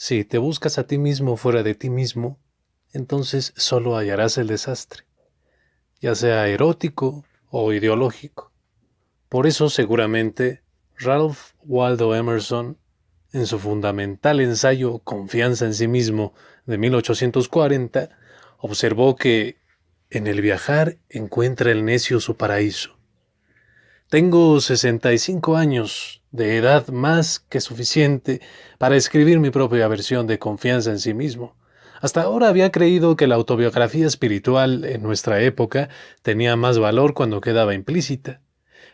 Si te buscas a ti mismo fuera de ti mismo, entonces solo hallarás el desastre, ya sea erótico o ideológico. Por eso seguramente Ralph Waldo Emerson, en su fundamental ensayo Confianza en sí mismo de 1840, observó que en el viajar encuentra el necio su paraíso. Tengo 65 años de edad más que suficiente para escribir mi propia versión de Confianza en sí mismo. Hasta ahora había creído que la autobiografía espiritual en nuestra época tenía más valor cuando quedaba implícita.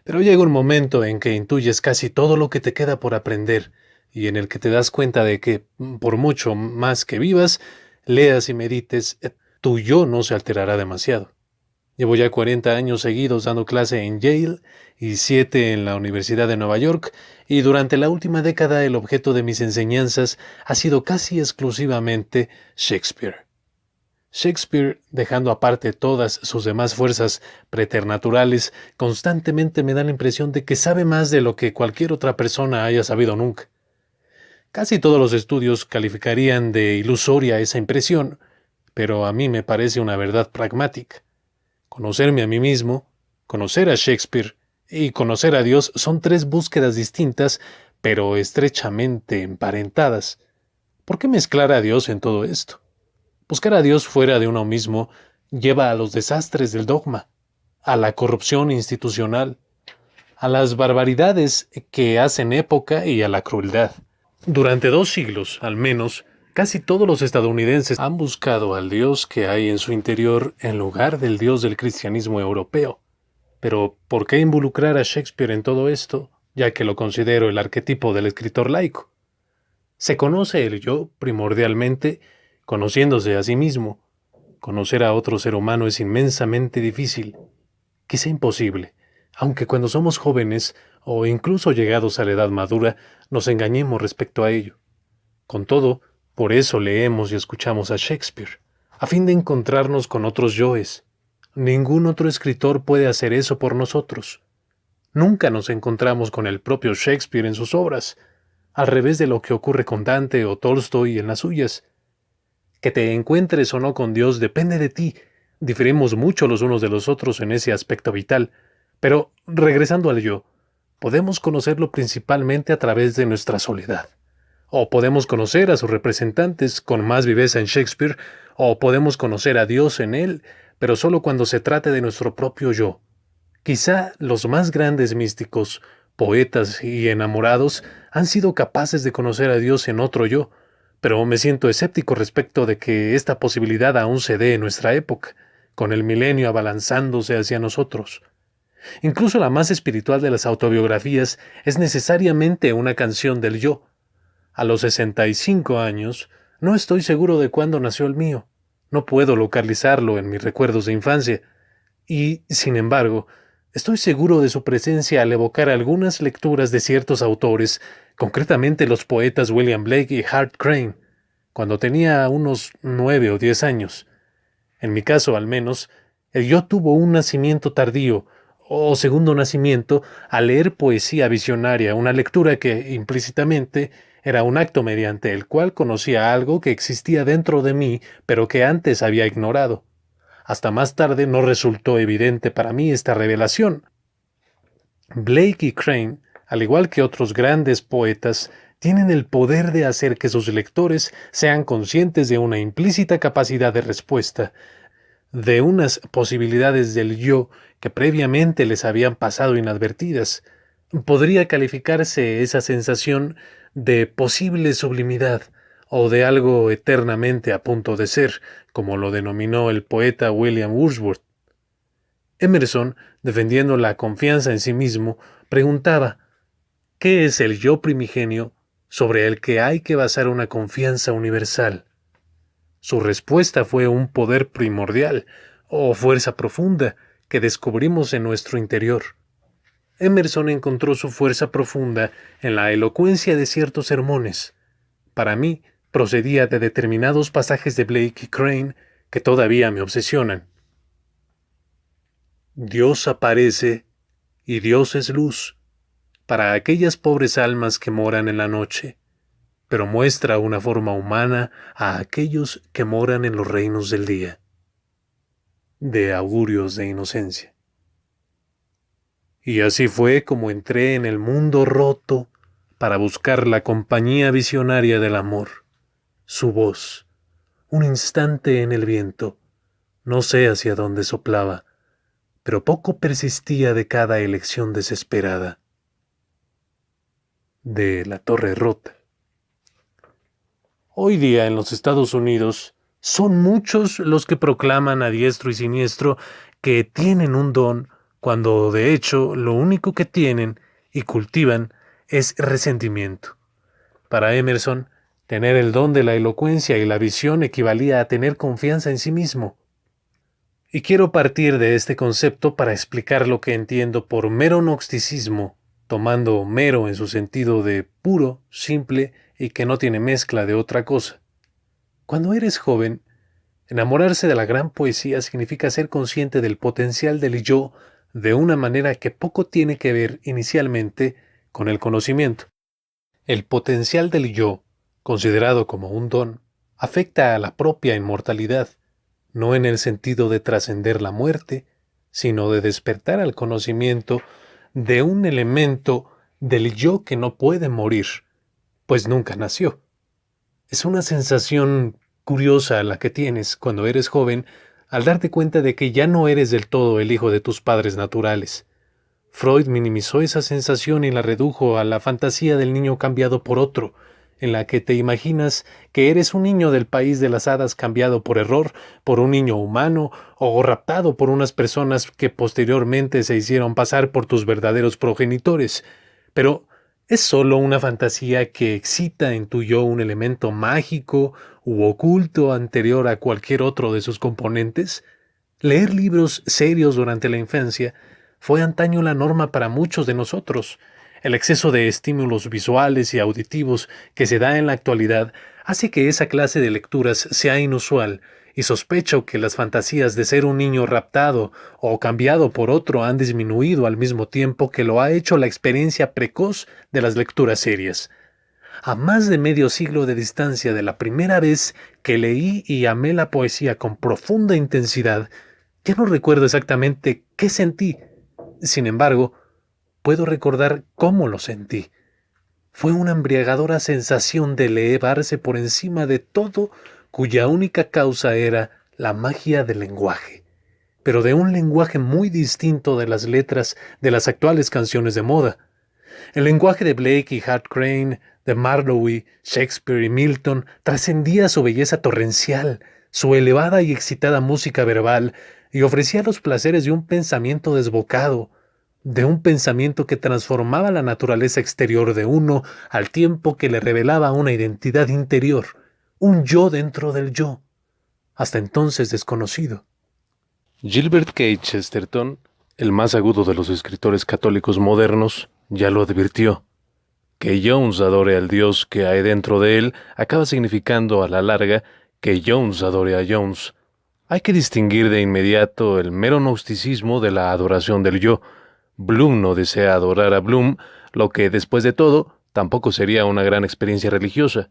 Pero llega un momento en que intuyes casi todo lo que te queda por aprender y en el que te das cuenta de que, por mucho más que vivas, leas y medites, tu yo no se alterará demasiado. Llevo ya 40 años seguidos dando clase en Yale y 7 en la Universidad de Nueva York, y durante la última década el objeto de mis enseñanzas ha sido casi exclusivamente Shakespeare. Shakespeare, dejando aparte todas sus demás fuerzas preternaturales, constantemente me da la impresión de que sabe más de lo que cualquier otra persona haya sabido nunca. Casi todos los estudios calificarían de ilusoria esa impresión, pero a mí me parece una verdad pragmática. Conocerme a mí mismo, conocer a Shakespeare y conocer a Dios son tres búsquedas distintas, pero estrechamente emparentadas. ¿Por qué mezclar a Dios en todo esto? Buscar a Dios fuera de uno mismo lleva a los desastres del dogma, a la corrupción institucional, a las barbaridades que hacen época y a la crueldad. Durante 2 siglos, al menos, casi todos los estadounidenses han buscado al Dios que hay en su interior en lugar del Dios del cristianismo europeo. Pero, ¿por qué involucrar a Shakespeare en todo esto, ya que lo considero el arquetipo del escritor laico? Se conoce el yo primordialmente conociéndose a sí mismo. Conocer a otro ser humano es inmensamente difícil, quizá imposible, aunque cuando somos jóvenes o incluso llegados a la edad madura nos engañemos respecto a ello. Con todo, por eso leemos y escuchamos a Shakespeare, a fin de encontrarnos con otros yoes. Ningún otro escritor puede hacer eso por nosotros. Nunca nos encontramos con el propio Shakespeare en sus obras, al revés de lo que ocurre con Dante o Tolstoy en las suyas. Que te encuentres o no con Dios depende de ti. Diferimos mucho los unos de los otros en ese aspecto vital. Pero, regresando al yo, podemos conocerlo principalmente a través de nuestra soledad. O podemos conocer a sus representantes con más viveza en Shakespeare, o podemos conocer a Dios en él, pero solo cuando se trate de nuestro propio yo. Quizá los más grandes místicos, poetas y enamorados han sido capaces de conocer a Dios en otro yo, pero me siento escéptico respecto de que esta posibilidad aún se dé en nuestra época, con el milenio abalanzándose hacia nosotros. Incluso la más espiritual de las autobiografías es necesariamente una canción del yo. A los 65 años, no estoy seguro de cuándo nació el mío. No puedo localizarlo en mis recuerdos de infancia. Y, sin embargo, estoy seguro de su presencia al evocar algunas lecturas de ciertos autores, concretamente los poetas William Blake y Hart Crane, cuando tenía unos 9 o 10 años. En mi caso, al menos, el yo tuvo un nacimiento tardío, o segundo nacimiento, al leer poesía visionaria, una lectura que, implícitamente, era un acto mediante el cual conocía algo que existía dentro de mí, pero que antes había ignorado. Hasta más tarde no resultó evidente para mí esta revelación. Blake y Crane, al igual que otros grandes poetas, tienen el poder de hacer que sus lectores sean conscientes de una implícita capacidad de respuesta, de unas posibilidades del yo que previamente les habían pasado inadvertidas. Podría calificarse esa sensación de posible sublimidad o de algo eternamente a punto de ser, como lo denominó el poeta William Wordsworth. Emerson, defendiendo la confianza en sí mismo, preguntaba: ¿qué es el yo primigenio sobre el que hay que basar una confianza universal? Su respuesta fue un poder primordial, o fuerza profunda, que descubrimos en nuestro interior. Emerson encontró su fuerza profunda en la elocuencia de ciertos sermones. Para mí, procedía de determinados pasajes de Blake y Crane que todavía me obsesionan. Dios aparece y Dios es luz para aquellas pobres almas que moran en la noche. pero muestra una forma humana a aquellos que moran en los reinos del día. De Augurios de Inocencia. Y así fue como entré en el mundo roto para buscar la compañía visionaria del amor, su voz, un instante en el viento, no sé hacia dónde soplaba, pero poco persistía de cada elección desesperada. De La Torre Rota. Hoy día en los Estados Unidos son muchos los que proclaman a diestro y siniestro que tienen un don, cuando de hecho lo único que tienen y cultivan es resentimiento. Para Emerson, tener el don de la elocuencia y la visión equivalía a tener confianza en sí mismo. Y quiero partir de este concepto para explicar lo que entiendo por mero gnosticismo, tomando mero en su sentido de puro, simple y que no tiene mezcla de otra cosa. Cuando eres joven, enamorarse de la gran poesía significa ser consciente del potencial del yo de una manera que poco tiene que ver inicialmente con el conocimiento. El potencial del yo, considerado como un don, afecta a la propia inmortalidad, no en el sentido de trascender la muerte, sino de despertar al conocimiento de un elemento del yo que no puede morir, pues nunca nació. Es una sensación curiosa la que tienes cuando eres joven al darte cuenta de que ya no eres del todo el hijo de tus padres naturales. Freud minimizó esa sensación y la redujo a la fantasía del niño cambiado por otro, en la que te imaginas que eres un niño del país de las hadas cambiado por error por un niño humano o raptado por unas personas que posteriormente se hicieron pasar por tus verdaderos progenitores. Pero ¿es solo una fantasía que excita en tu yo un elemento mágico u oculto anterior a cualquier otro de sus componentes? Leer libros serios durante la infancia fue antaño la norma para muchos de nosotros. El exceso de estímulos visuales y auditivos que se da en la actualidad hace que esa clase de lecturas sea inusual, y sospecho que las fantasías de ser un niño raptado o cambiado por otro han disminuido al mismo tiempo que lo ha hecho la experiencia precoz de las lecturas serias. A más de medio siglo de distancia de la primera vez que leí y amé la poesía con profunda intensidad, ya no recuerdo exactamente qué sentí. Sin embargo, puedo recordar cómo lo sentí. Fue una embriagadora sensación de elevarse por encima de todo, cuya única causa era la magia del lenguaje, pero de un lenguaje muy distinto de las letras de las actuales canciones de moda. El lenguaje de Blake y Hart Crane, de Marlowe, Shakespeare y Milton trascendía su belleza torrencial, su elevada y excitada música verbal, y ofrecía los placeres de un pensamiento desbocado, de un pensamiento que transformaba la naturaleza exterior de uno al tiempo que le revelaba una identidad interior, un yo dentro del yo, hasta entonces desconocido. Gilbert K. Chesterton, el más agudo de los escritores católicos modernos, ya lo advirtió. Que Jones adore al Dios que hay dentro de él acaba significando a la larga que Jones adore a Jones. Hay que distinguir de inmediato el mero gnosticismo de la adoración del yo. Bloom no desea adorar a Bloom, lo que, después de todo, tampoco sería una gran experiencia religiosa.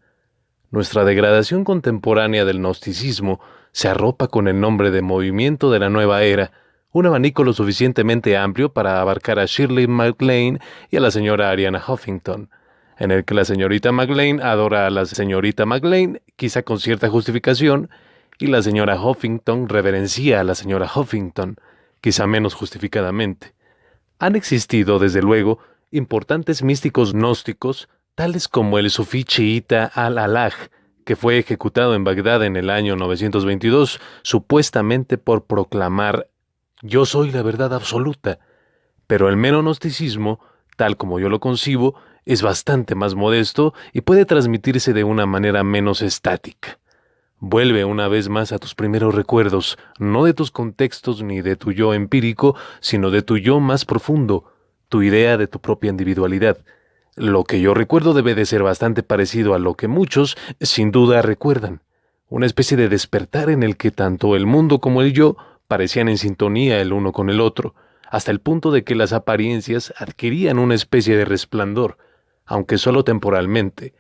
Nuestra degradación contemporánea del gnosticismo se arropa con el nombre de movimiento de la nueva era, un abanico lo suficientemente amplio para abarcar a Shirley MacLaine y a la señora Arianna Huffington, en el que la señorita MacLaine adora a la señorita MacLaine, quizá con cierta justificación, y la señora Huffington reverencia a la señora Huffington, quizá menos justificadamente. Han existido, desde luego, importantes místicos gnósticos, tales como el sufí chiita al-Alaj, que fue ejecutado en Bagdad en el año 922, supuestamente por proclamar «Yo soy la verdad absoluta». Pero el mero gnosticismo, tal como yo lo concibo, es bastante más modesto y puede transmitirse de una manera menos estática. Vuelve una vez más a tus primeros recuerdos, no de tus contextos ni de tu yo empírico, sino de tu yo más profundo, tu idea de tu propia individualidad. Lo que yo recuerdo debe de ser bastante parecido a lo que muchos, sin duda, recuerdan. Una especie de despertar en el que tanto el mundo como el yo parecían en sintonía el uno con el otro, hasta el punto de que las apariencias adquirían una especie de resplandor, aunque solo temporalmente.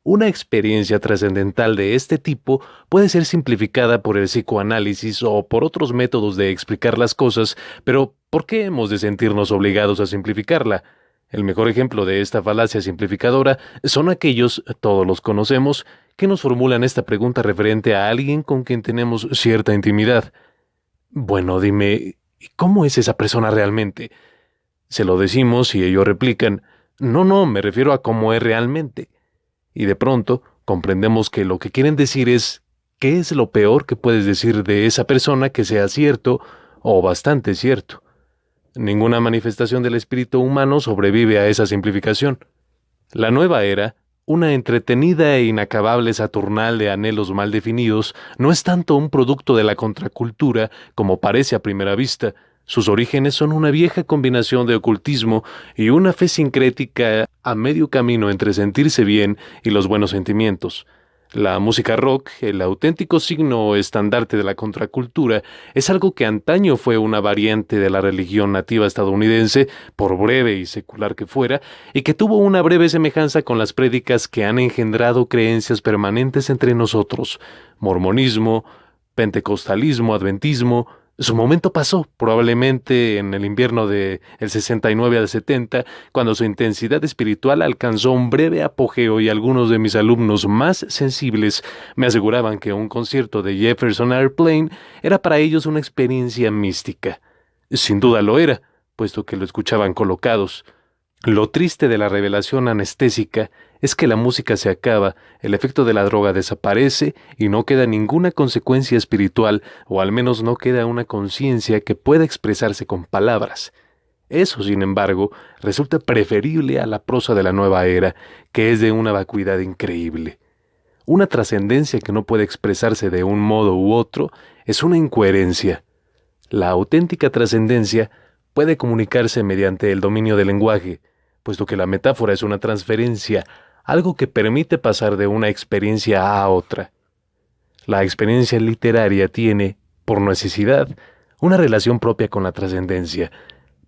Una experiencia trascendental de este tipo puede ser simplificada por el psicoanálisis o por otros métodos de explicar las cosas, pero ¿por qué hemos de sentirnos obligados a simplificarla? El mejor ejemplo de esta falacia simplificadora son aquellos, todos los conocemos, que nos formulan esta pregunta referente a alguien con quien tenemos cierta intimidad. Bueno, dime, ¿cómo es esa persona realmente? Se lo decimos y ellos replican, no, me refiero a cómo es realmente. Y de pronto comprendemos que lo que quieren decir es ¿qué es lo peor que puedes decir de esa persona que sea cierto o bastante cierto? Ninguna manifestación del espíritu humano sobrevive a esa simplificación. La nueva era, una entretenida e inacabable saturnal de anhelos mal definidos, no es tanto un producto de la contracultura como parece a primera vista. Sus orígenes son una vieja combinación de ocultismo y una fe sincrética a medio camino entre sentirse bien y los buenos sentimientos. La música rock, el auténtico signo o estandarte de la contracultura, es algo que antaño fue una variante de la religión nativa estadounidense, por breve y secular que fuera, y que tuvo una breve semejanza con las prédicas que han engendrado creencias permanentes entre nosotros: mormonismo, pentecostalismo, adventismo. Su momento pasó, probablemente en el invierno del 69 al 70, cuando su intensidad espiritual alcanzó un breve apogeo y algunos de mis alumnos más sensibles me aseguraban que un concierto de Jefferson Airplane era para ellos una experiencia mística. Sin duda lo era, puesto que lo escuchaban colocados. Lo triste de la revelación anestésica es que la música se acaba, el efecto de la droga desaparece y no queda ninguna consecuencia espiritual, o al menos no queda una conciencia que pueda expresarse con palabras. Eso, sin embargo, resulta preferible a la prosa de la nueva era, que es de una vacuidad increíble. Una trascendencia que no puede expresarse de un modo u otro es una incoherencia. La auténtica trascendencia puede comunicarse mediante el dominio del lenguaje, puesto que la metáfora es una transferencia, algo que permite pasar de una experiencia a otra. La experiencia literaria tiene, por necesidad, una relación propia con la trascendencia,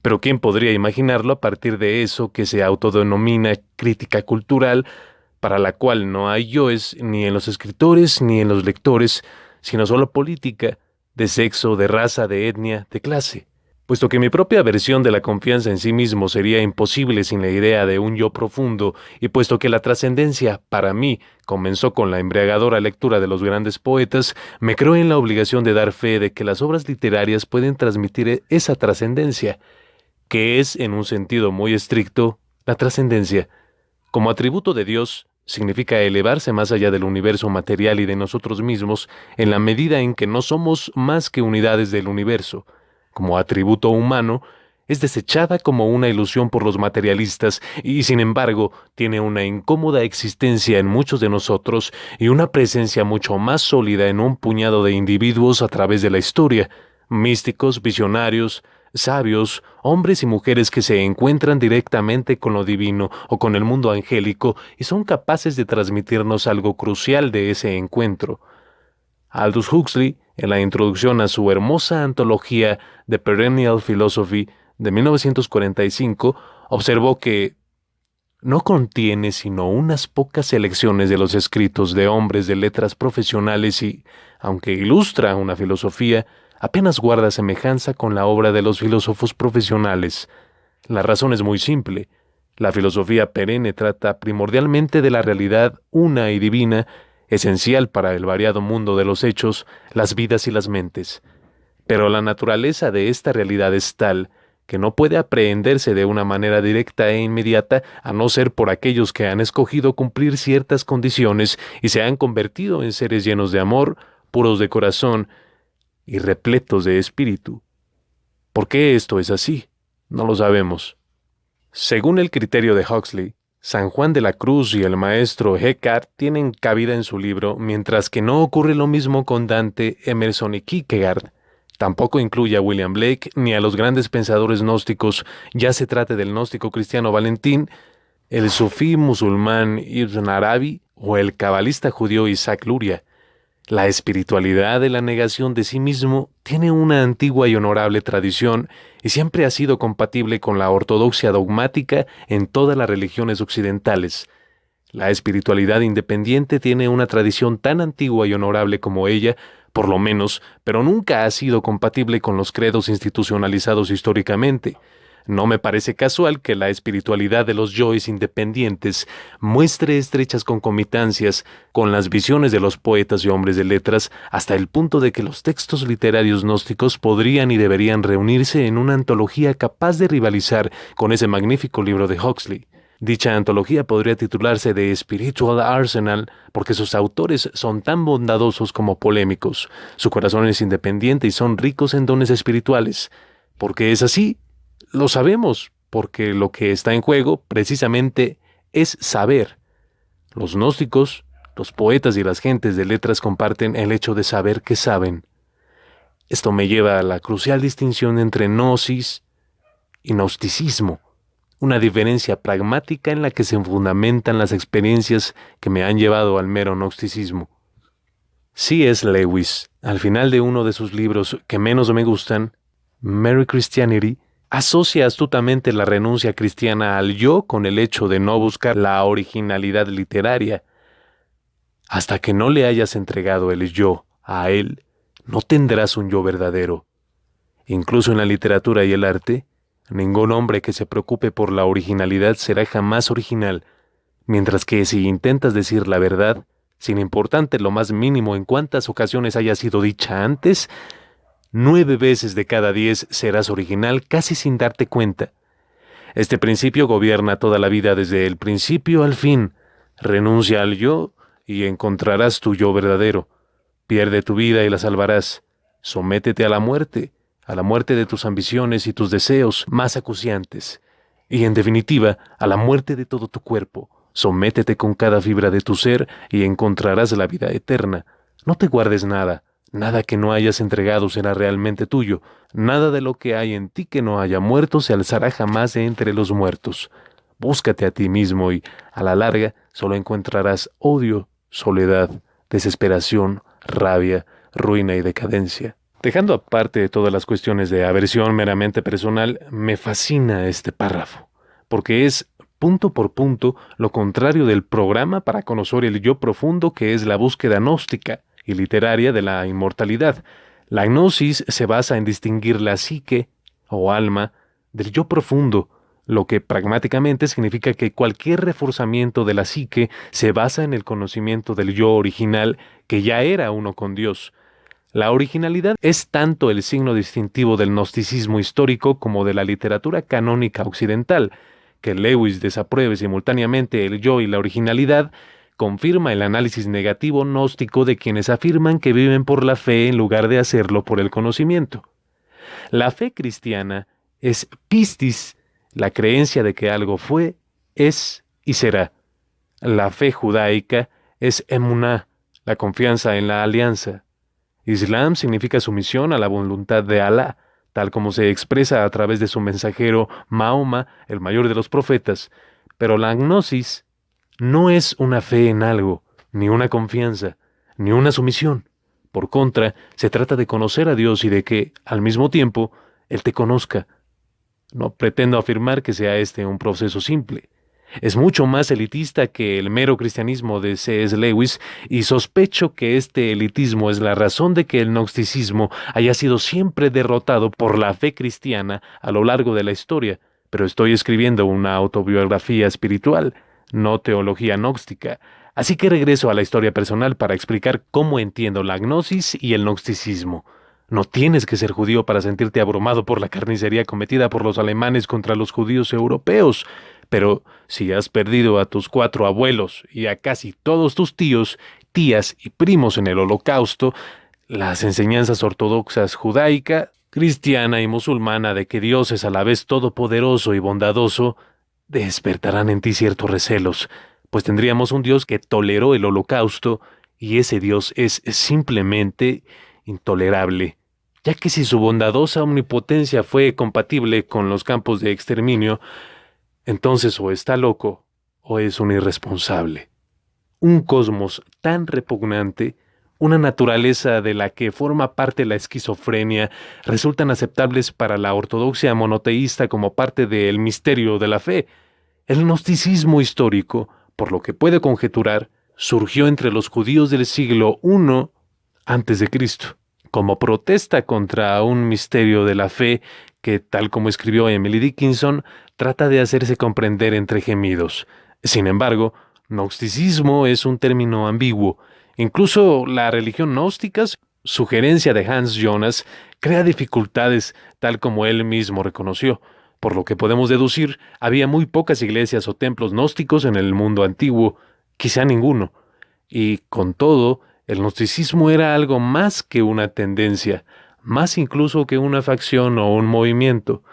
pero ¿quién podría imaginarlo a partir de eso que se autodenomina crítica cultural, para la cual no hay yoes ni en los escritores ni en los lectores, sino solo política, de sexo, de raza, de etnia, de clase? Puesto que mi propia versión de la confianza en sí mismo sería imposible sin la idea de un yo profundo, y puesto que la trascendencia, para mí, comenzó con la embriagadora lectura de los grandes poetas, me creo en la obligación de dar fe de que las obras literarias pueden transmitir esa trascendencia, que es, en un sentido muy estricto, la trascendencia. Como atributo de Dios, significa elevarse más allá del universo material y de nosotros mismos, en la medida en que no somos más que unidades del universo. Como atributo humano, es desechada como una ilusión por los materialistas y, sin embargo, tiene una incómoda existencia en muchos de nosotros y una presencia mucho más sólida en un puñado de individuos a través de la historia: místicos, visionarios, sabios, hombres y mujeres que se encuentran directamente con lo divino o con el mundo angélico y son capaces de transmitirnos algo crucial de ese encuentro. Aldous Huxley, en la introducción a su hermosa antología The Perennial Philosophy de 1945, observó que no contiene sino unas pocas selecciones de los escritos de hombres de letras profesionales y, aunque ilustra una filosofía, apenas guarda semejanza con la obra de los filósofos profesionales. La razón es muy simple. La filosofía perenne trata primordialmente de la realidad una y divina, esencial para el variado mundo de los hechos, las vidas y las mentes. Pero la naturaleza de esta realidad es tal que no puede aprehenderse de una manera directa e inmediata a no ser por aquellos que han escogido cumplir ciertas condiciones y se han convertido en seres llenos de amor, puros de corazón y repletos de espíritu. ¿Por qué esto es así? No lo sabemos. Según el criterio de Huxley, San Juan de la Cruz y el maestro Eckhart tienen cabida en su libro, mientras que no ocurre lo mismo con Dante, Emerson y Kierkegaard. Tampoco incluye a William Blake ni a los grandes pensadores gnósticos, ya se trate del gnóstico cristiano Valentín, el sufí musulmán Ibn Arabi o el cabalista judío Isaac Luria. La espiritualidad de la negación de sí mismo tiene una antigua y honorable tradición y siempre ha sido compatible con la ortodoxia dogmática en todas las religiones occidentales. La espiritualidad independiente tiene una tradición tan antigua y honorable como ella, por lo menos, pero nunca ha sido compatible con los credos institucionalizados históricamente. No me parece casual que la espiritualidad de los yoes independientes muestre estrechas concomitancias con las visiones de los poetas y hombres de letras, hasta el punto de que los textos literarios gnósticos podrían y deberían reunirse en una antología capaz de rivalizar con ese magnífico libro de Huxley. Dicha antología podría titularse The Spiritual Arsenal porque sus autores son tan bondadosos como polémicos. Su corazón es independiente y son ricos en dones espirituales. ¿Por qué es así? Lo sabemos, porque lo que está en juego, precisamente, es saber. Los gnósticos, los poetas y las gentes de letras comparten el hecho de saber que saben. Esto me lleva a la crucial distinción entre gnosis y gnosticismo, una diferencia pragmática en la que se fundamentan las experiencias que me han llevado al mero gnosticismo. C.S. Lewis, al final de uno de sus libros que menos me gustan, Mere Christianity, asocia astutamente la renuncia cristiana al yo con el hecho de no buscar la originalidad literaria. Hasta que no le hayas entregado el yo a él, no tendrás un yo verdadero. Incluso en la literatura y el arte, ningún hombre que se preocupe por la originalidad será jamás original, mientras que si intentas decir la verdad, sin importarte lo más mínimo en cuántas ocasiones haya sido dicha antes, 9 veces de cada 10 serás original casi sin darte cuenta. Este principio gobierna toda la vida desde el principio al fin. Renuncia al yo y encontrarás tu yo verdadero. Pierde tu vida y la salvarás. Sométete a la muerte de tus ambiciones y tus deseos más acuciantes. Y en definitiva, a la muerte de todo tu cuerpo. Sométete con cada fibra de tu ser y encontrarás la vida eterna. No te guardes nada. Nada que no hayas entregado será realmente tuyo. Nada de lo que hay en ti que no haya muerto se alzará jamás de entre los muertos. Búscate a ti mismo y, a la larga, solo encontrarás odio, soledad, desesperación, rabia, ruina y decadencia. Dejando aparte de todas las cuestiones de aversión meramente personal, me fascina este párrafo, porque es, punto por punto, lo contrario del programa para conocer el yo profundo que es la búsqueda gnóstica y literaria de la inmortalidad. La gnosis se basa en distinguir la psique, o alma, del yo profundo, lo que pragmáticamente significa que cualquier reforzamiento de la psique se basa en el conocimiento del yo original que ya era uno con Dios. La originalidad es tanto el signo distintivo del gnosticismo histórico como de la literatura canónica occidental. Que Lewis desapruebe simultáneamente el yo y la originalidad confirma el análisis negativo gnóstico de quienes afirman que viven por la fe en lugar de hacerlo por el conocimiento. La fe cristiana es pistis, la creencia de que algo fue, es y será. La fe judaica es emuná, la confianza en la alianza. Islam significa sumisión a la voluntad de Alá, tal como se expresa a través de su mensajero Mahoma, el mayor de los profetas, pero la gnosis no es una fe en algo, ni una confianza, ni una sumisión. Por contra, se trata de conocer a Dios y de que, al mismo tiempo, Él te conozca. No pretendo afirmar que sea este un proceso simple. Es mucho más elitista que el mero cristianismo de C.S. Lewis y sospecho que este elitismo es la razón de que el gnosticismo haya sido siempre derrotado por la fe cristiana a lo largo de la historia, pero estoy escribiendo una autobiografía espiritual, no teología gnóstica, así que regreso a la historia personal para explicar cómo entiendo la gnosis y el gnosticismo. No tienes que ser judío para sentirte abrumado por la carnicería cometida por los alemanes contra los judíos europeos, pero si has perdido a tus 4 abuelos y a casi todos tus tíos, tías y primos en el Holocausto, las enseñanzas ortodoxas judaica, cristiana y musulmana de que Dios es a la vez todopoderoso y bondadoso, despertarán en ti ciertos recelos, pues tendríamos un Dios que toleró el Holocausto y ese Dios es simplemente intolerable, ya que si su bondadosa omnipotencia fue compatible con los campos de exterminio, entonces o está loco o es un irresponsable. Un cosmos tan repugnante, una naturaleza de la que forma parte la esquizofrenia, resultan aceptables para la ortodoxia monoteísta como parte del misterio de la fe. El gnosticismo histórico, por lo que puede conjeturar, surgió entre los judíos del siglo I a.C., como protesta contra un misterio de la fe que, tal como escribió Emily Dickinson, trata de hacerse comprender entre gemidos. Sin embargo, gnosticismo es un término ambiguo. Incluso la religión gnóstica, sugerencia de Hans Jonas, crea dificultades, tal como él mismo reconoció. Por lo que podemos deducir, había muy pocas iglesias o templos gnósticos en el mundo antiguo, quizá ninguno. Y con todo, el gnosticismo era algo más que una tendencia, más incluso que una facción o un movimiento.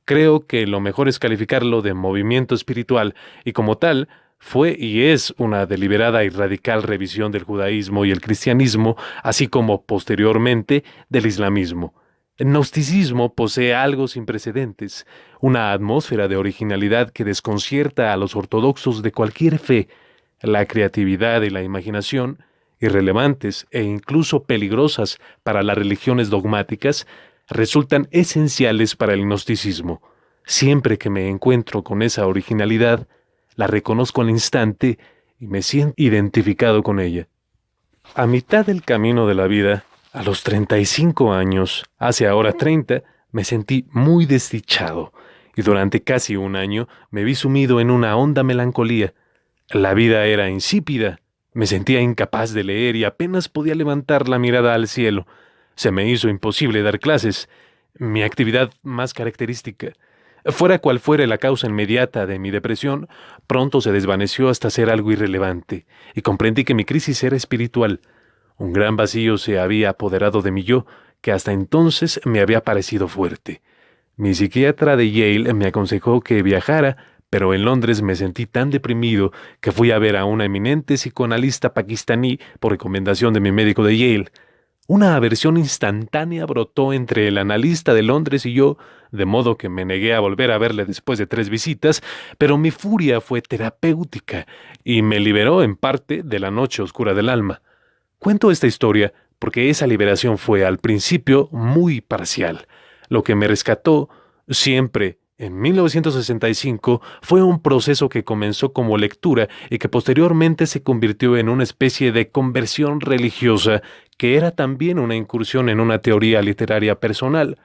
Creo que lo mejor es calificarlo de movimiento espiritual, y como tal, fue y es una deliberada y radical revisión del judaísmo y el cristianismo, así como, posteriormente, del islamismo. El gnosticismo posee algo sin precedentes, una atmósfera de originalidad que desconcierta a los ortodoxos de cualquier fe. La creatividad y la imaginación, irrelevantes e incluso peligrosas para las religiones dogmáticas, resultan esenciales para el gnosticismo. Siempre que me encuentro con esa originalidad, la reconozco al instante y me siento identificado con ella. A mitad del camino de la vida, a los 35 años, hace ahora 30, me sentí muy desdichado y durante casi un año me vi sumido en una honda melancolía. La vida era insípida, me sentía incapaz de leer y apenas podía levantar la mirada al cielo. Se me hizo imposible dar clases, mi actividad más característica. Fuera cual fuera la causa inmediata de mi depresión, pronto se desvaneció hasta ser algo irrelevante, y comprendí que mi crisis era espiritual. Un gran vacío se había apoderado de mi yo, que hasta entonces me había parecido fuerte. Mi psiquiatra de Yale me aconsejó que viajara, pero en Londres me sentí tan deprimido que fui a ver a una eminente psicoanalista pakistaní por recomendación de mi médico de Yale. Una aversión instantánea brotó entre el analista de Londres y yo, de modo que me negué a volver a verle después de 3 visitas, pero mi furia fue terapéutica y me liberó en parte de la noche oscura del alma. Cuento esta historia porque esa liberación fue al principio muy parcial. Lo que me rescató, siempre en 1965, fue un proceso que comenzó como lectura y que posteriormente se convirtió en una especie de conversión religiosa que era también una incursión en una teoría literaria personal.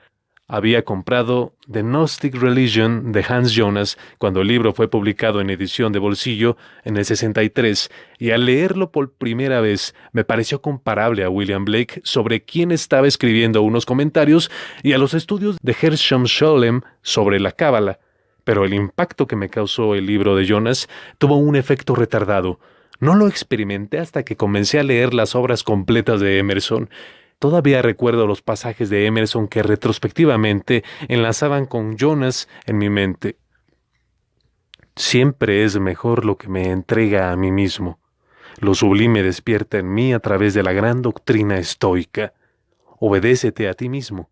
Había comprado The Gnostic Religion de Hans Jonas cuando el libro fue publicado en edición de bolsillo en el 63, y al leerlo por primera vez me pareció comparable a William Blake, sobre quien estaba escribiendo unos comentarios, y a los estudios de Gershom Scholem sobre la Cábala. Pero el impacto que me causó el libro de Jonas tuvo un efecto retardado. No lo experimenté hasta que comencé a leer las obras completas de Emerson. Todavía recuerdo los pasajes de Emerson que retrospectivamente enlazaban con Jonas en mi mente. Siempre es mejor lo que me entrega a mí mismo. Lo sublime despierta en mí a través de la gran doctrina estoica. Obedécete a ti mismo.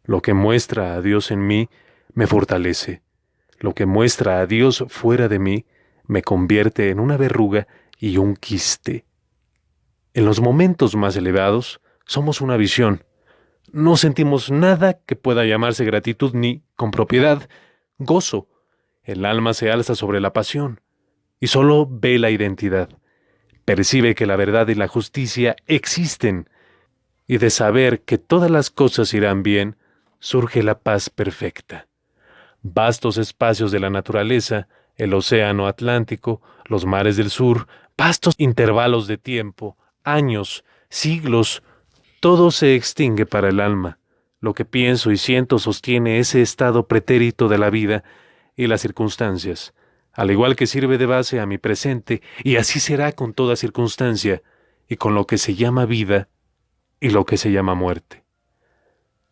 Lo que muestra a Dios en mí me fortalece. Lo que muestra a Dios fuera de mí me convierte en una verruga y un quiste. En los momentos más elevados, somos una visión. No sentimos nada que pueda llamarse gratitud ni, con propiedad, gozo. El alma se alza sobre la pasión y solo ve la identidad. Percibe que la verdad y la justicia existen, y de saber que todas las cosas irán bien, surge la paz perfecta. Vastos espacios de la naturaleza, el océano Atlántico, los mares del sur, vastos intervalos de tiempo, años, siglos, todo se extingue para el alma. Lo que pienso y siento sostiene ese estado pretérito de la vida y las circunstancias, al igual que sirve de base a mi presente, y así será con toda circunstancia, y con lo que se llama vida y lo que se llama muerte.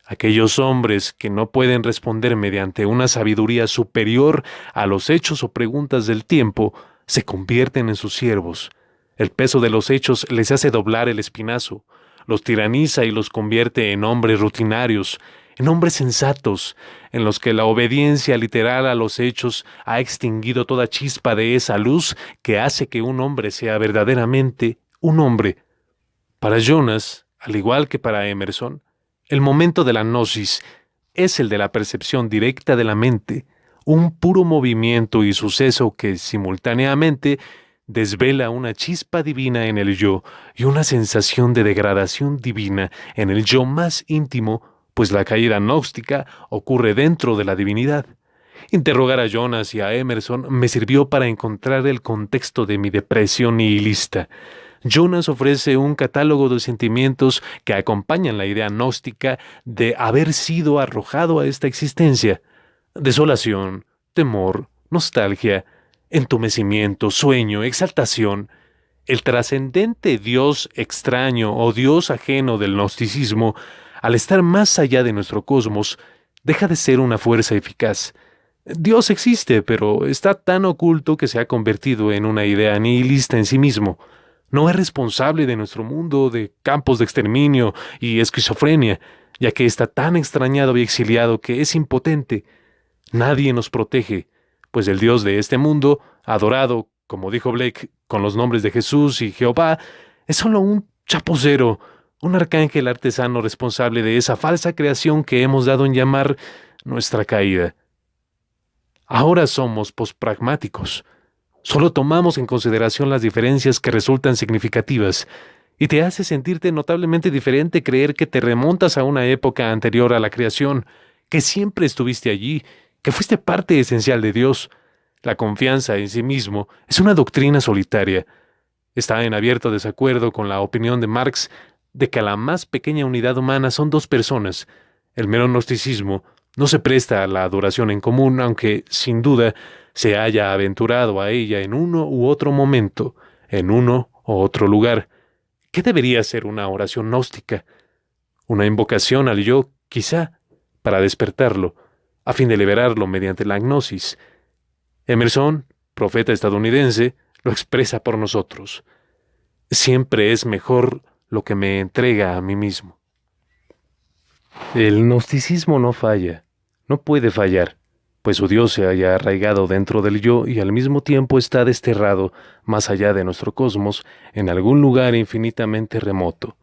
Aquellos hombres que no pueden responder mediante una sabiduría superior a los hechos o preguntas del tiempo, se convierten en sus siervos. El peso de los hechos les hace doblar el espinazo, los tiraniza y los convierte en hombres rutinarios, en hombres sensatos, en los que la obediencia literal a los hechos ha extinguido toda chispa de esa luz que hace que un hombre sea verdaderamente un hombre. Para Jonas, al igual que para Emerson, el momento de la gnosis es el de la percepción directa de la mente, un puro movimiento y suceso que, simultáneamente, desvela una chispa divina en el yo y una sensación de degradación divina en el yo más íntimo, pues la caída gnóstica ocurre dentro de la divinidad. Interrogar a Jonas y a Emerson me sirvió para encontrar el contexto de mi depresión nihilista. Jonas ofrece un catálogo de sentimientos que acompañan la idea gnóstica de haber sido arrojado a esta existencia: desolación, temor, nostalgia, entumecimiento, sueño, exaltación. El trascendente Dios extraño o Dios ajeno del gnosticismo, al estar más allá de nuestro cosmos, deja de ser una fuerza eficaz. Dios existe, pero está tan oculto que se ha convertido en una idea nihilista en sí mismo. No es responsable de nuestro mundo, de campos de exterminio y esquizofrenia, ya que está tan extrañado y exiliado que es impotente. Nadie nos protege, pues el Dios de este mundo, adorado, como dijo Blake, con los nombres de Jesús y Jehová, es solo un chapucero, un arcángel artesano responsable de esa falsa creación que hemos dado en llamar nuestra caída. Ahora somos pospragmáticos. Solo tomamos en consideración las diferencias que resultan significativas, y te hace sentirte notablemente diferente creer que te remontas a una época anterior a la creación, que siempre estuviste allí, que fuiste parte esencial de Dios. La confianza en sí mismo es una doctrina solitaria. Está en abierto desacuerdo con la opinión de Marx de que la más pequeña unidad humana son dos personas. El mero gnosticismo no se presta a la adoración en común, aunque, sin duda, se haya aventurado a ella en uno u otro momento, en uno u otro lugar. ¿Qué debería ser una oración gnóstica? Una invocación al yo, quizá, para despertarlo, a fin de liberarlo mediante la gnosis. Emerson, profeta estadounidense, lo expresa por nosotros. Siempre es mejor lo que me entrega a mí mismo. El gnosticismo no falla, no puede fallar, pues su Dios se haya arraigado dentro del yo y al mismo tiempo está desterrado más allá de nuestro cosmos, en algún lugar infinitamente remoto.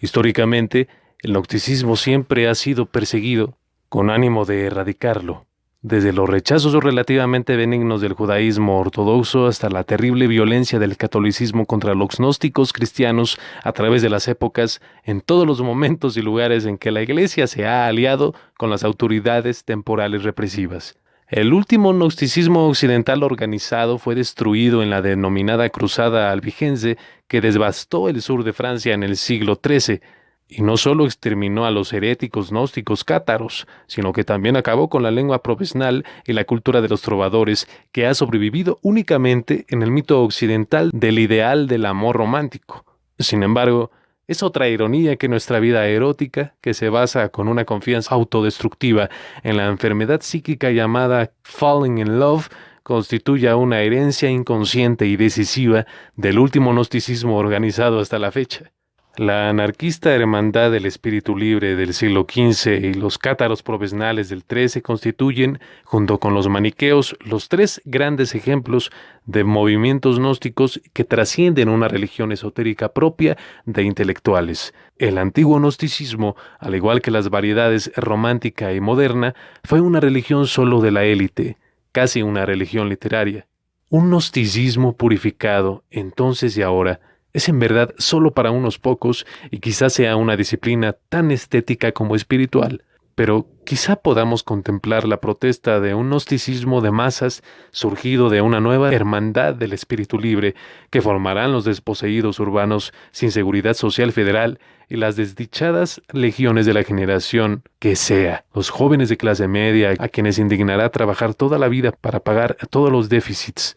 Históricamente, el gnosticismo siempre ha sido perseguido con ánimo de erradicarlo, desde los rechazos relativamente benignos del judaísmo ortodoxo hasta la terrible violencia del catolicismo contra los gnósticos cristianos a través de las épocas, en todos los momentos y lugares en que la Iglesia se ha aliado con las autoridades temporales represivas. El último gnosticismo occidental organizado fue destruido en la denominada Cruzada Albigense, que devastó el sur de Francia en el siglo XIII, y no solo exterminó a los heréticos gnósticos cátaros, sino que también acabó con la lengua provençal y la cultura de los trovadores, que ha sobrevivido únicamente en el mito occidental del ideal del amor romántico. Sin embargo, es otra ironía que nuestra vida erótica, que se basa con una confianza autodestructiva en la enfermedad psíquica llamada falling in love, constituya una herencia inconsciente y decisiva del último gnosticismo organizado hasta la fecha. La anarquista Hermandad del Espíritu Libre del siglo XV y los cátaros provençales del XIII constituyen, junto con los maniqueos, los tres grandes ejemplos de movimientos gnósticos que trascienden una religión esotérica propia de intelectuales. El antiguo gnosticismo, al igual que las variedades romántica y moderna, fue una religión solo de la élite, casi una religión literaria. Un gnosticismo purificado, entonces y ahora, es en verdad solo para unos pocos y quizás sea una disciplina tan estética como espiritual, pero quizá podamos contemplar la protesta de un gnosticismo de masas surgido de una nueva hermandad del espíritu libre que formarán los desposeídos urbanos sin seguridad social federal y las desdichadas legiones de la generación que sea, los jóvenes de clase media a quienes indignará trabajar toda la vida para pagar todos los déficits.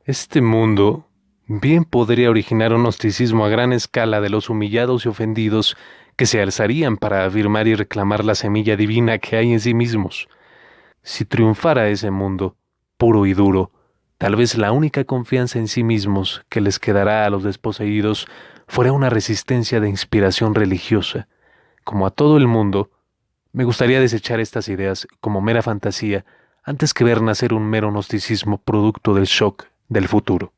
Este mundo bien podría originar un gnosticismo a gran escala de los humillados y ofendidos que se alzarían para afirmar y reclamar la semilla divina que hay en sí mismos. Si triunfara ese mundo, puro y duro, tal vez la única confianza en sí mismos que les quedará a los desposeídos fuera una resistencia de inspiración religiosa. Como a todo el mundo, me gustaría desechar estas ideas como mera fantasía antes que ver nacer un mero gnosticismo producto del shock del futuro.